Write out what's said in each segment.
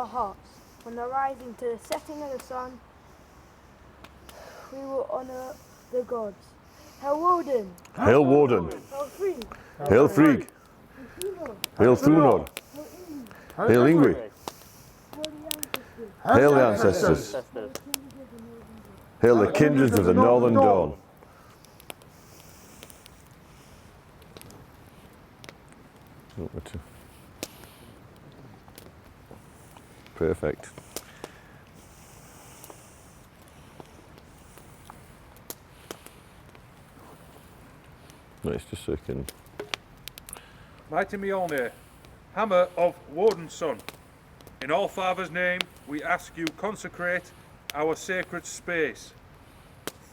our hearts. From the rising to the setting of the sun, we will honour the gods. Hail Woden! Hail Woden! Hail Frigg! Hail Frigg! Hail Thunor! Hail Ingrid! Hail the ancestors! Hail the kindreds of the northern dawn! Perfect. Nice, just so I can... Mighty Mjolnir, hammer of Woden's son, in all Father's name we ask you consecrate our sacred space.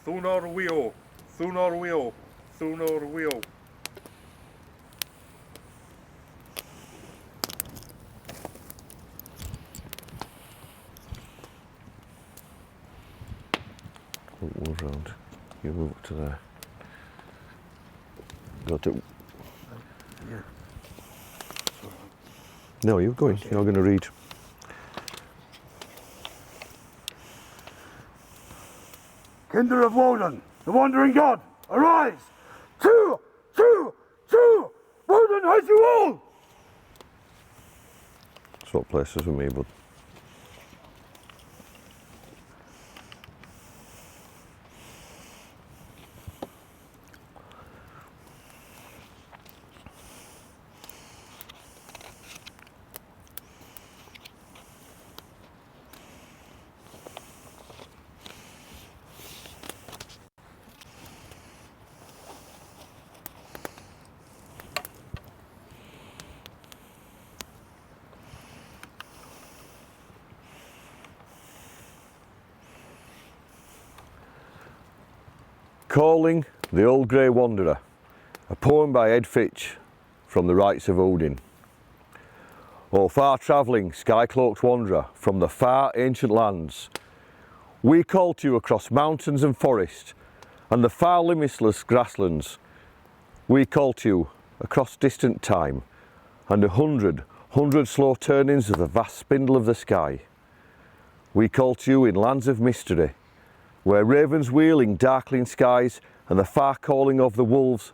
Thunor Wio, Thunor Wio, Thunor Wio. Move round. You move up to there. Got it. No, you're going. You're going to read. Kindred of Woden, the wandering god, arise! Two! Woden has you all! Swap places with me, bud. Calling the Old Grey Wanderer, a poem by Ed Fitch from the Rites of Odin. O far-travelling, sky-cloaked wanderer from the far ancient lands, we call to you across mountains and forest and the far limitless grasslands. We call to you across distant time and 100 slow turnings of the vast spindle of the sky. We call to you in lands of mystery, where ravens wheeling darkling skies and the far calling of the wolves,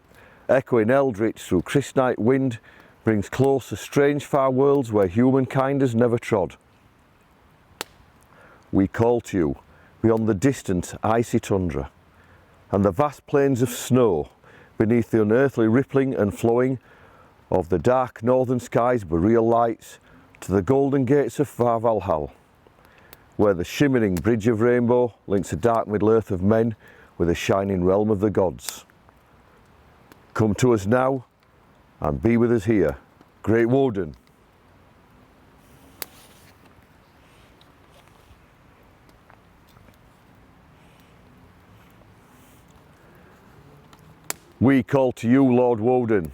echoing eldritch through crisp night wind, brings close the strange far worlds where humankind has never trod. We call to you beyond the distant icy tundra and the vast plains of snow beneath the unearthly rippling and flowing of the dark northern skies' boreal lights to the golden gates of far Valhalla, where the shimmering bridge of rainbow links the dark Middle-earth of men with the shining realm of the gods. Come to us now and be with us here, Great Woden. We call to you, Lord Woden.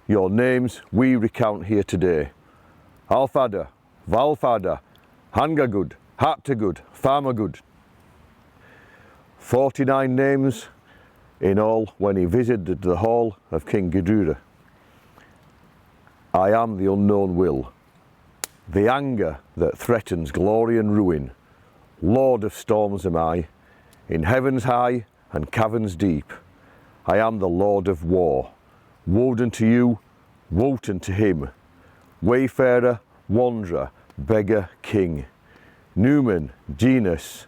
Your names we recount here today. Alfada, Valfada, Hangagud, Haptagud, Farmagud. 49 names in all when he visited the hall of King Gudura. I am the unknown will, the anger that threatens glory and ruin. Lord of storms am I, in heavens high and caverns deep. I am the Lord of war, Woden to you, Wotan to him, wayfarer, wanderer, beggar, king. Numen, genus,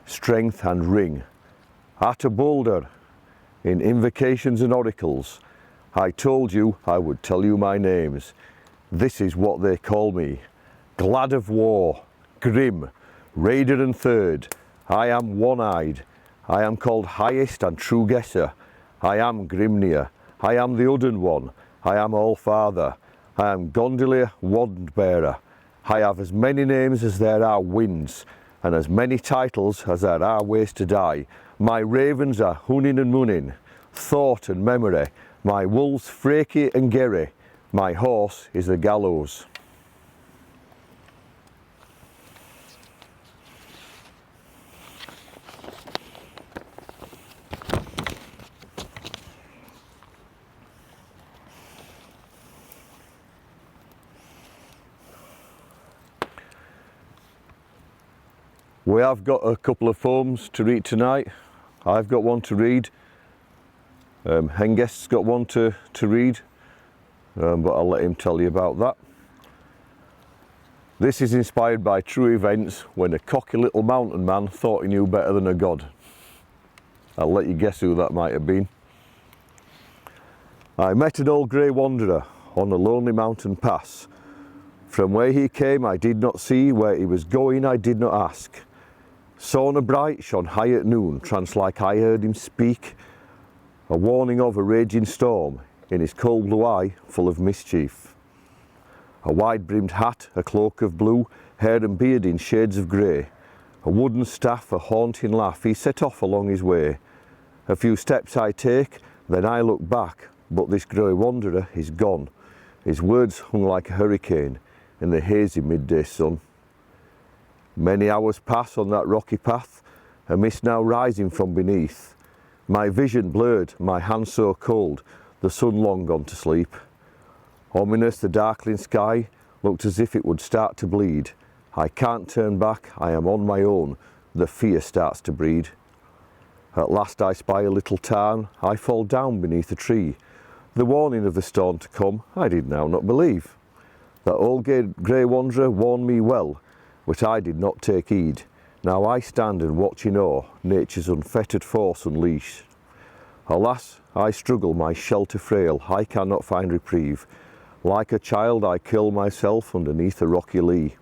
strength and ring. Atabolder, in invocations and oracles, I told you I would tell you my names. This is what they call me. Glad of war, grim, raider and third. I am one-eyed. I am called highest and true guesser. I am Grimnir. I am the Udden one. I am all-father. I am Gondolier, wand-bearer. I have as many names as there are winds, and as many titles as there are ways to die. My ravens are Hunin and Munin, thought and memory. My wolves Freki and Geri. My horse is the gallows. We have got a couple of poems to read tonight. I've got one to read. Hengest's got one to read, but I'll let him tell you about that. This is inspired by true events when a cocky little mountain man thought he knew better than a god. I'll let you guess who that might have been. I met an old grey wanderer on a lonely mountain pass. From where he came I did not see, where he was going I did not ask. Sauna bright shone high at noon, trance like I heard him speak, a warning of a raging storm in his cold blue eye full of mischief. A wide-brimmed hat, a cloak of blue, hair and beard in shades of grey, a wooden staff, a haunting laugh, he set off along his way. A few steps I take, then I look back, but this grey wanderer is gone. His words hung like a hurricane in the hazy midday sun. Many hours pass on that rocky path, a mist now rising from beneath. My vision blurred, my hands so cold, the sun long gone to sleep. Ominous the darkling sky looked as if it would start to bleed. I can't turn back, I am on my own, the fear starts to breed. At last I spy a little town, I fall down beneath a tree. The warning of the storm to come I did now not believe. That old grey wanderer warned me well, but I did not take heed. Now I stand and watch in awe, nature's unfettered force unleashed. Alas, I struggle, my shelter frail, I cannot find reprieve. Like a child I kill myself underneath a rocky lee.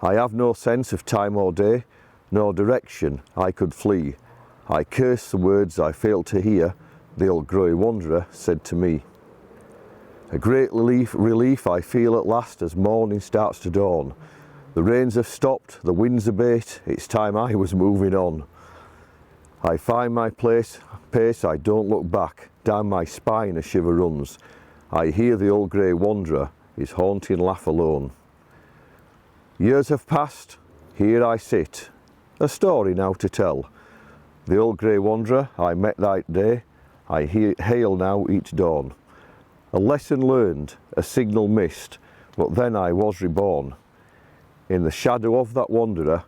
I have no sense of time or day, nor direction I could flee. I curse the words I failed to hear, the old grey wanderer said to me. A great relief I feel at last as morning starts to dawn. The rains have stopped, the winds abate, it's time I was moving on. I find my pace, I don't look back, down my spine a shiver runs. I hear the old grey wanderer, his haunting laugh alone. Years have passed, here I sit, a story now to tell. The old grey wanderer I met that day, I hail now each dawn. A lesson learned, a signal missed, but then I was reborn. In the shadow of that wanderer,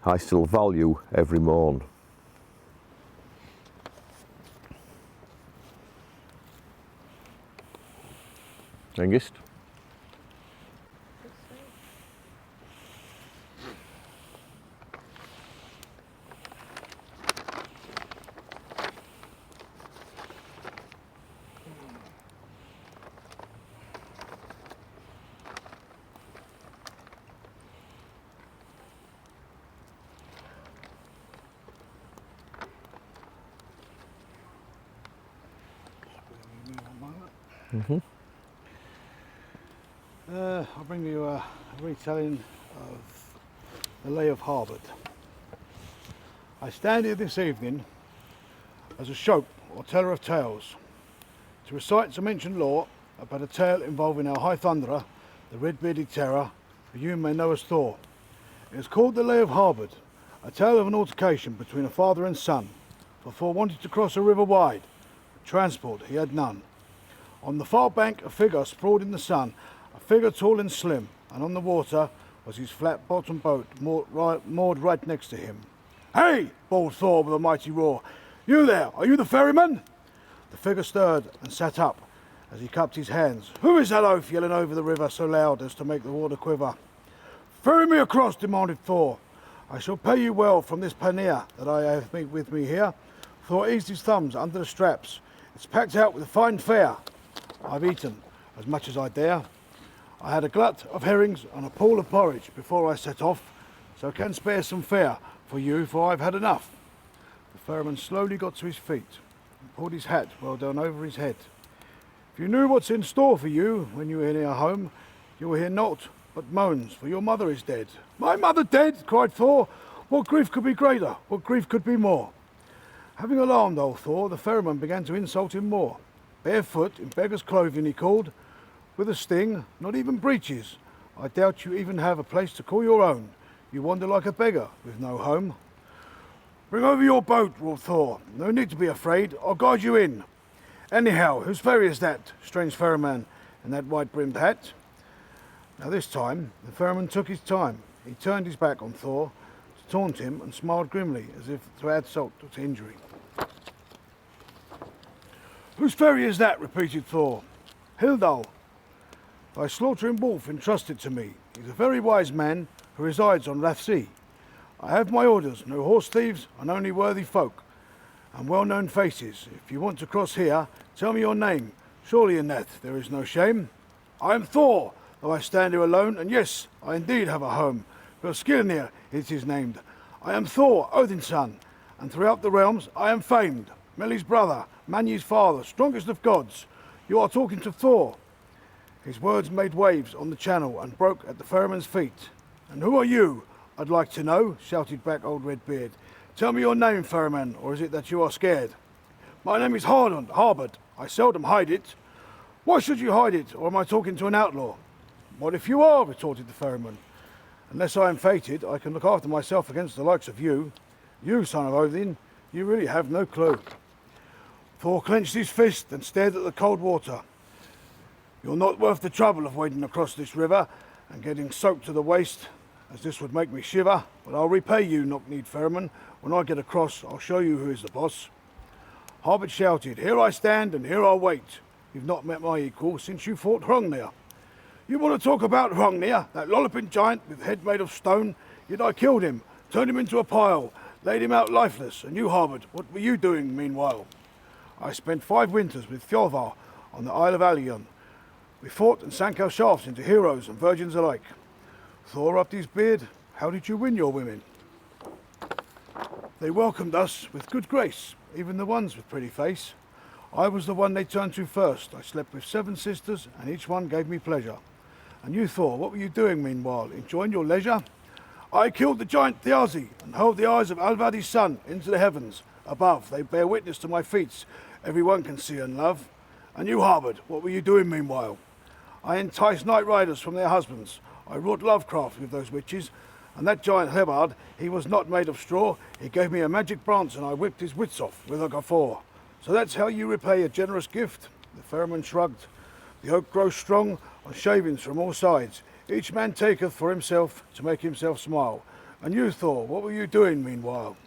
I still value every morn. Hengist? I'll bring you a retelling of the Lay of Harvard. I stand here this evening as a shope or teller of tales to recite some ancient lore about a tale involving our high thunderer, the red-bearded terror, who you may know as Thor. It is called the Lay of Harvard, a tale of an altercation between a father and son, for Thor wanted to cross a river wide, but transport he had none. On the far bank a figure sprawled in the sun, a figure tall and slim, and on the water was his flat-bottomed boat moored right next to him. "Hey!" bawled Thor with a mighty roar. "You there, are you the ferryman?" The figure stirred and sat up as he cupped his hands. "Who is that oaf yelling over the river so loud as to make the water quiver?" "Ferry me across," demanded Thor. "I shall pay you well from this pannier that I have with me here." Thor eased his thumbs under the straps. "It's packed out with fine fare. I've eaten as much as I dare. I had a glut of herrings and a pool of porridge before I set off, so I can spare some fare for you, for I've had enough." The ferryman slowly got to his feet and pulled his hat well down over his head. "If you knew what's in store for you when you are near home, you will hear naught but moans, for your mother is dead." "My mother dead?" cried Thor. "What grief could be greater? What grief could be more?" Having alarmed old Thor, the ferryman began to insult him more. "Barefoot, in beggar's clothing," he called, "with a sting, not even breeches. I doubt you even have a place to call your own. You wander like a beggar with no home." "Bring over your boat," roared Thor. "No need to be afraid, I'll guide you in." "Anyhow, whose ferry is that, strange ferryman in that wide-brimmed hat?" Now this time, the ferryman took his time. He turned his back on Thor, taunt him and smiled grimly as if to add salt to his injury. "Whose ferry is that?" repeated Thor. "Hildal, thy slaughtering wolf entrusted to me. He's a very wise man who resides on Rathsea. I have my orders, no horse thieves and only worthy folk, and well-known faces. If you want to cross here, tell me your name. Surely in that there is no shame. I am Thor, though I stand here alone, and yes, I indeed have a home. Skirnir it is named. I am Thor, Odin's son, and throughout the realms I am famed. Meli's brother, Manyi's father, strongest of gods. You are talking to Thor." His words made waves on the channel and broke at the ferryman's feet. "And who are you, I'd like to know?" shouted back old Redbeard. "Tell me your name, ferryman, or is it that you are scared?" "My name is Harbard. I seldom hide it." "Why should you hide it, or am I talking to an outlaw?" "What if you are?" retorted the ferryman. "Unless I am fated, I can look after myself against the likes of you. You, son of Odin, you really have no clue." Thor clenched his fist and stared at the cold water. "You're not worth the trouble of wading across this river and getting soaked to the waist, as this would make me shiver, but I'll repay you, knock-kneed ferryman. When I get across, I'll show you who is the boss." Harbard shouted, "Here I stand and here I'll wait. You've not met my equal since you fought Hrungnir." "You want to talk about Hrungnir, that lolloping giant with head made of stone? Yet I killed him, turned him into a pile, laid him out lifeless. And you, Harbard, what were you doing meanwhile?" "I spent 5 winters with Fjolvar on the Isle of Alion. We fought and sank our shafts into heroes and virgins alike." Thor rubbed his beard. "How did you win your women?" "They welcomed us with good grace, even the ones with pretty face. I was the one they turned to first. I slept with 7 sisters, and each one gave me pleasure." "And you, Thor, what were you doing meanwhile? Enjoying your leisure?" "I killed the giant Thiazi and hurled the eyes of Alvadi's son into the heavens. Above, they bear witness to my feats. Everyone can see and love." "And you, Harbard, what were you doing meanwhile?" "I enticed night riders from their husbands. I wrought lovecraft with those witches. And that giant Hebard, he was not made of straw. He gave me a magic branch and I whipped his wits off with a guffaw. So that's how you repay a generous gift?" The ferryman shrugged. "The oak grows strong on shavings from all sides. Each man taketh for himself to make himself smile. And you, Thor, what were you doing meanwhile?"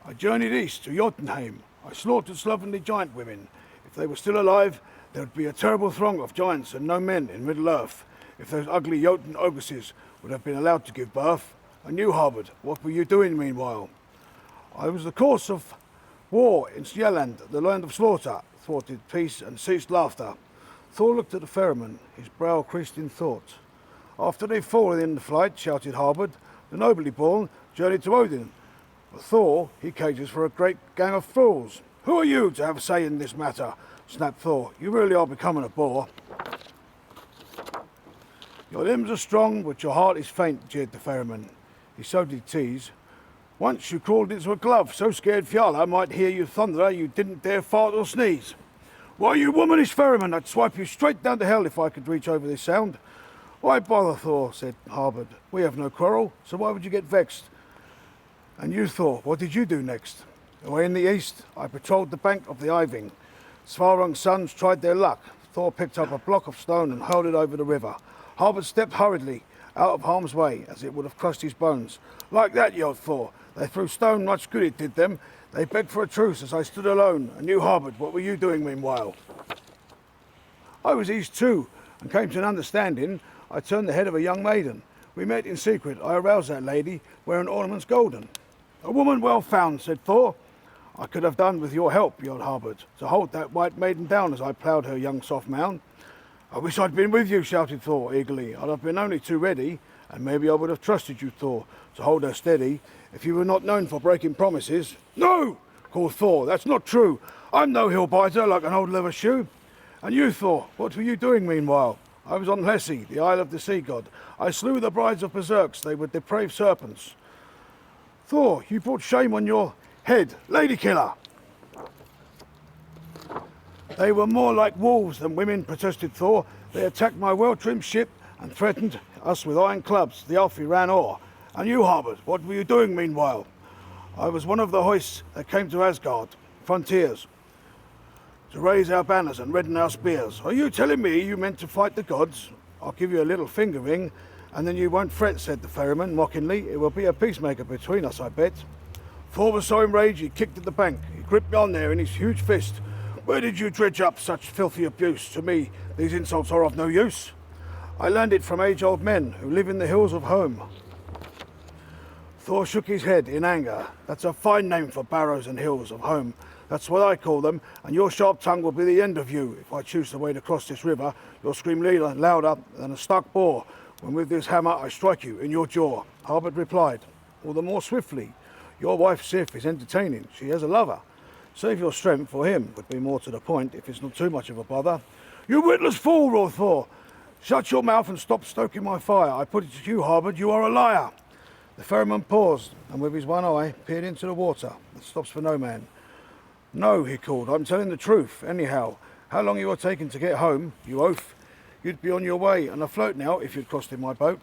"I journeyed east to Jotunheim. I slaughtered slovenly giant women. If they were still alive, there would be a terrible throng of giants and no men in Middle-earth. If those ugly Jotun ogresses would have been allowed to give birth. And you, Harbard, what were you doing meanwhile?" "I was the cause of war in Sjelland, the land of slaughter," thwarted peace and ceased laughter. Thor looked at the ferryman, his brow creased in thought. "After they've fallen in the fight," shouted Harbard, "the nobly born journeyed to Odin. But Thor, he cages for a great gang of fools." "Who are you to have a say in this matter?" snapped Thor. "You really are becoming a bore." "Your limbs are strong, but your heart is faint," jeered the ferryman. He so did tease. "Once you crawled into a glove, so scared Fjalar might hear you thunder you didn't dare fart or sneeze. Why, you womanish ferryman, I'd swipe you straight down to hell if I could reach over this sound." "Why bother, Thor?" said Harbard. "We have no quarrel, so why would you get vexed?" "And you, Thor, what did you do next?" "Away in the east, I patrolled the bank of the Iving. Svarung's sons tried their luck. Thor picked up a block of stone and hurled it over the river. Harbard stepped hurriedly out of harm's way, as it would have crushed his bones. "Like that," yelled Thor. "They threw stone, much good it did them. They begged for a truce as I stood alone. And you, Harbard, what were you doing meanwhile?" "I was east too, and came to an understanding. I turned the head of a young maiden. We met in secret. I aroused that lady, wearing ornaments golden." "A woman well found," said Thor. "I could have done with your help," yelled Harbard, "to hold that white maiden down as I ploughed her young soft mound." "I wish I'd been with you," shouted Thor eagerly. "I'd have been only too ready, and maybe I would have trusted you, Thor, to hold her steady, if you were not known for breaking promises." "No!" called Thor. "That's not true. I'm no hill biter like an old leather shoe." "And you, Thor, what were you doing meanwhile?" "I was on Hesi, the isle of the sea god. I slew the brides of berserks. They were depraved serpents." "Thor, you brought shame on your head, lady killer." "They were more like wolves than women," protested Thor. "They attacked my well-trimmed ship and threatened us with iron clubs. The Alfie ran o'er." "And you, Harbard, what were you doing meanwhile?" "I was one of the hoists that came to Asgard frontiers to raise our banners and redden our spears." "Are you telling me you meant to fight the gods?" "I'll give you a little finger ring And then you won't fret, said the ferryman mockingly. It will be a peacemaker between us, I bet. Thor was so enraged he kicked at the bank. He gripped me on there in his huge fist. Where did you dredge up such filthy abuse? To me, these insults are of no use. I learned it from age-old men who live in the hills of home. Thor shook his head in anger. That's a fine name for barrows and hills of home. That's what I call them, and your sharp tongue will be the end of you. If I choose the way to cross this river, you'll scream louder than a stuck boar when with this hammer I strike you in your jaw. Harbert replied, all the more swiftly. Your wife Sif is entertaining. She has a lover. Save your strength for him would be more to the point if it's not too much of a bother. You witless fool, roared Thor. Shut your mouth and stop stoking my fire. I put it to you, Harbert, you are a liar. The ferryman paused and with his one eye peered into the water. That stops for no man. No, he called, I'm telling the truth. Anyhow, how long you are taking to get home, you oaf? You'd be on your way and afloat now if you'd crossed in my boat.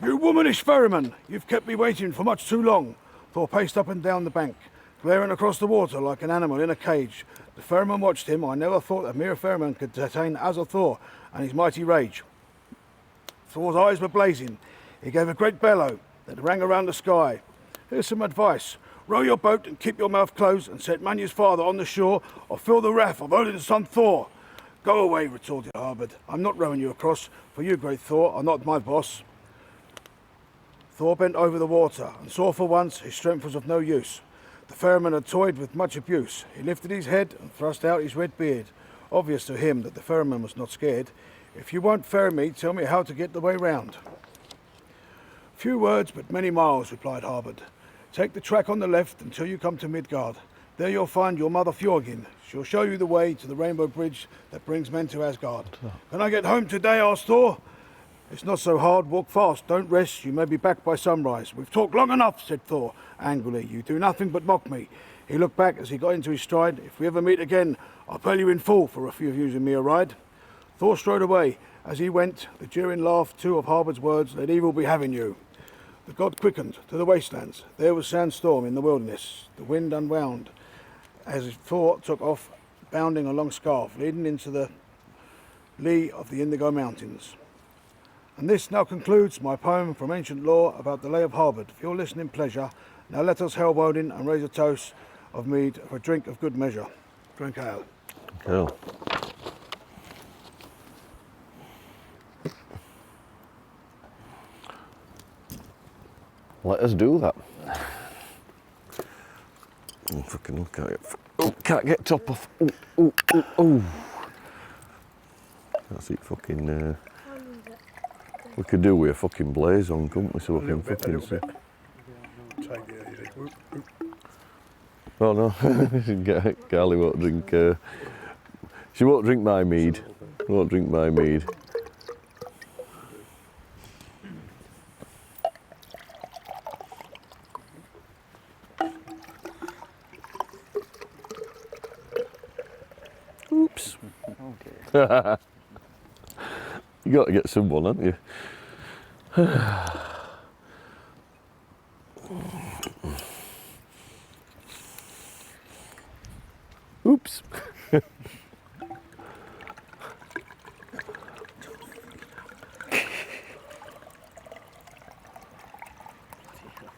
You womanish ferryman, you've kept me waiting for much too long. Thor paced up and down the bank, glaring across the water like an animal in a cage. The ferryman watched him. I never thought a mere ferryman could detain Azor Thor and his mighty rage. Thor's eyes were blazing. He gave a great bellow that rang around the sky. Here's some advice. Row your boat and keep your mouth closed and set Manya's father on the shore or feel the wrath of Odin's son Thor. Go away, retorted Harbard. I'm not rowing you across, for you, great Thor, are not my boss. Thor bent over the water and saw for once his strength was of no use. The ferryman had toyed with much abuse. He lifted his head and thrust out his red beard. Obvious to him that the ferryman was not scared. If you won't ferry me, tell me how to get the way round. Few words, but many miles, replied Harbard. Take the track on the left until you come to Midgard. There you'll find your mother Fjorgyn. She'll show you the way to the rainbow bridge that brings men to Asgard. Can I get home today, asked Thor. It's not so hard. Walk fast. Don't rest. You may be back by sunrise. We've talked long enough, said Thor angrily. You do nothing but mock me. He looked back as he got into his stride. If we ever meet again, I'll pay you in full for refusing me a ride. Thor strode away. As he went, the jeering laugh, too, of Harbard's words, let evil be having you. The god quickened to the wastelands. There was sandstorm in the wilderness. The wind unwound as Thor took off, bounding a long scarf, leading into the lee of the Indigo Mountains. And this now concludes my poem from ancient lore about the Lay of Harbard. For your listening pleasure, now let us hail Woden and raise a toast of mead for a drink of good measure. Drink ale. Cool. Let us do that. Oh, fucking look at it. Oh, can't get top off. Oh, oh, oh, oh. That's it, fucking. We could do with a fucking blaze on, couldn't we? So we can fucking see. Oh no, Carly won't drink. She won't drink my mead. Won't drink my mead. Oops. Okay. You got to get someone, haven't you? Oops.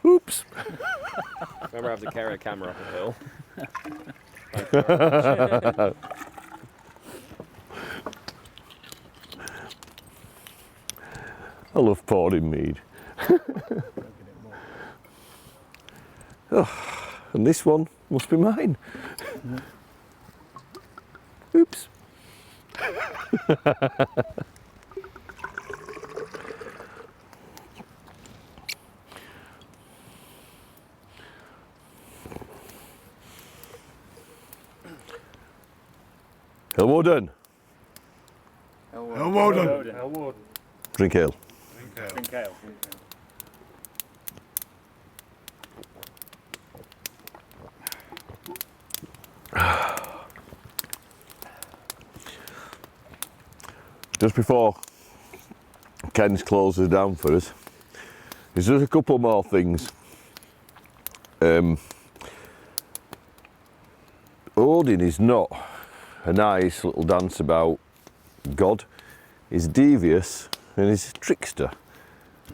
Oops. Remember, I have to carry a camera up a hill. I love pouring mead. Oh, and this one must be mine. Oops. Lord Woden. Lord Woden. Drink ale. Drink ale. Just before Ken's closes down for us, there's just a couple more things. Odin is not a nice little dance about God. He's devious and he's a trickster,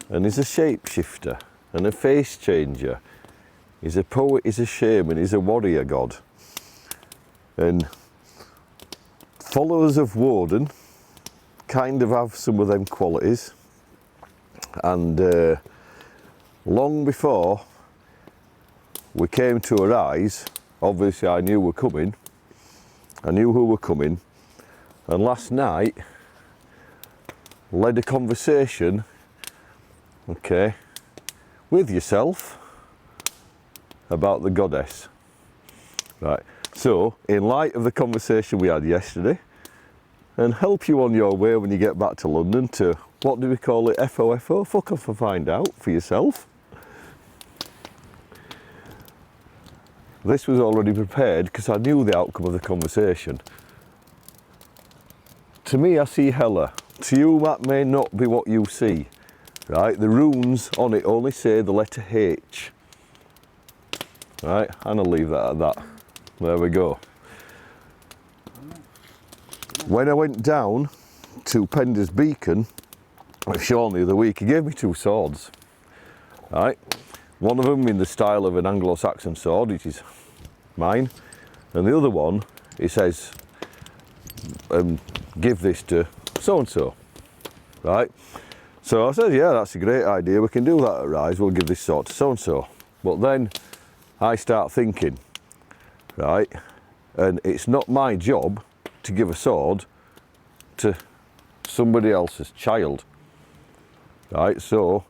and he's a shapeshifter, and a face changer. He's a poet, he's a shaman, he's a warrior god. And followers of Woden kind of have some of them qualities. And long before we came to arise, obviously I knew we're coming. I knew who were coming. And last night led a conversation, okay, with yourself about the goddess. Right. So, in light of the conversation we had yesterday, and help you on your way when you get back to London to, what do we call it, FOFO? Fuck off and find out for yourself. This was already prepared because I knew the outcome of the conversation. To me, I see Hela. To you, that may not be what you see. Right? The runes on it only say the letter H. Right? And I'll leave that at that. There we go. When I went down to Pender's Beacon with Sean the other week, he gave me 2 swords. Right? One of them in the style of an Anglo-Saxon sword, which is mine, and the other one, he says, give this to so-and-so. Right? So I said, yeah, that's a great idea, we can do that at Rise, we'll give this sword to so-and-so. But then I start thinking, right, and it's not my job to give a sword to somebody else's child. Right, so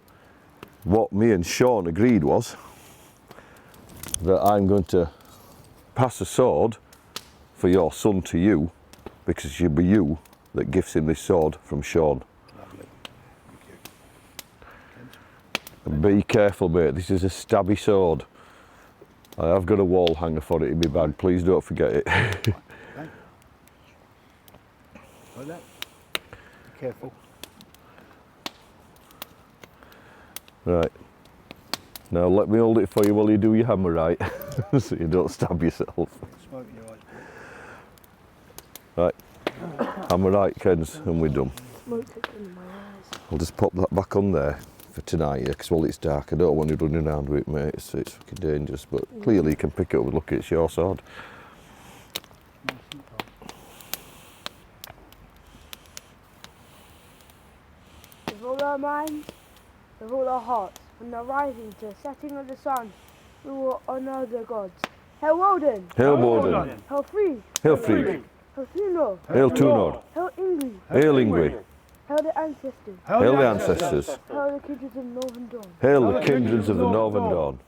what me and Sean agreed was that I'm going to pass a sword for your son to you, because it should be you that gifts him this sword from Sean. Lovely. Thank you. And be careful, mate, this is a stabby sword. I have got a wall hanger for it in my bag, please don't forget it. Right. Like that. Be careful. Right. Now let me hold it for you while you do your hammer right, so you don't stab yourself. Smoke in your eyes. Right. Hammer right, Kens, and we're done. Smoke in my eyes. I'll just pop that back on there for tonight, yeah, because while it's dark, I don't want you running around with it, mate. It's fucking dangerous, but clearly you can pick it up and look, it's your sword. Nice and tight. With all our minds, with all our hearts, from the rising to the setting of the sun, we will honour the gods. Hail Woden! Hail Woden! Hail Free! Hail Frigg! Hail Thunor! Hail Tunord! Hail Ingrid! Hail Ingrid! Hail the ancestors! Hail the ancestors! Hail the kindreds of Northern Dawn! Hail the kindreds of the Northern Dawn!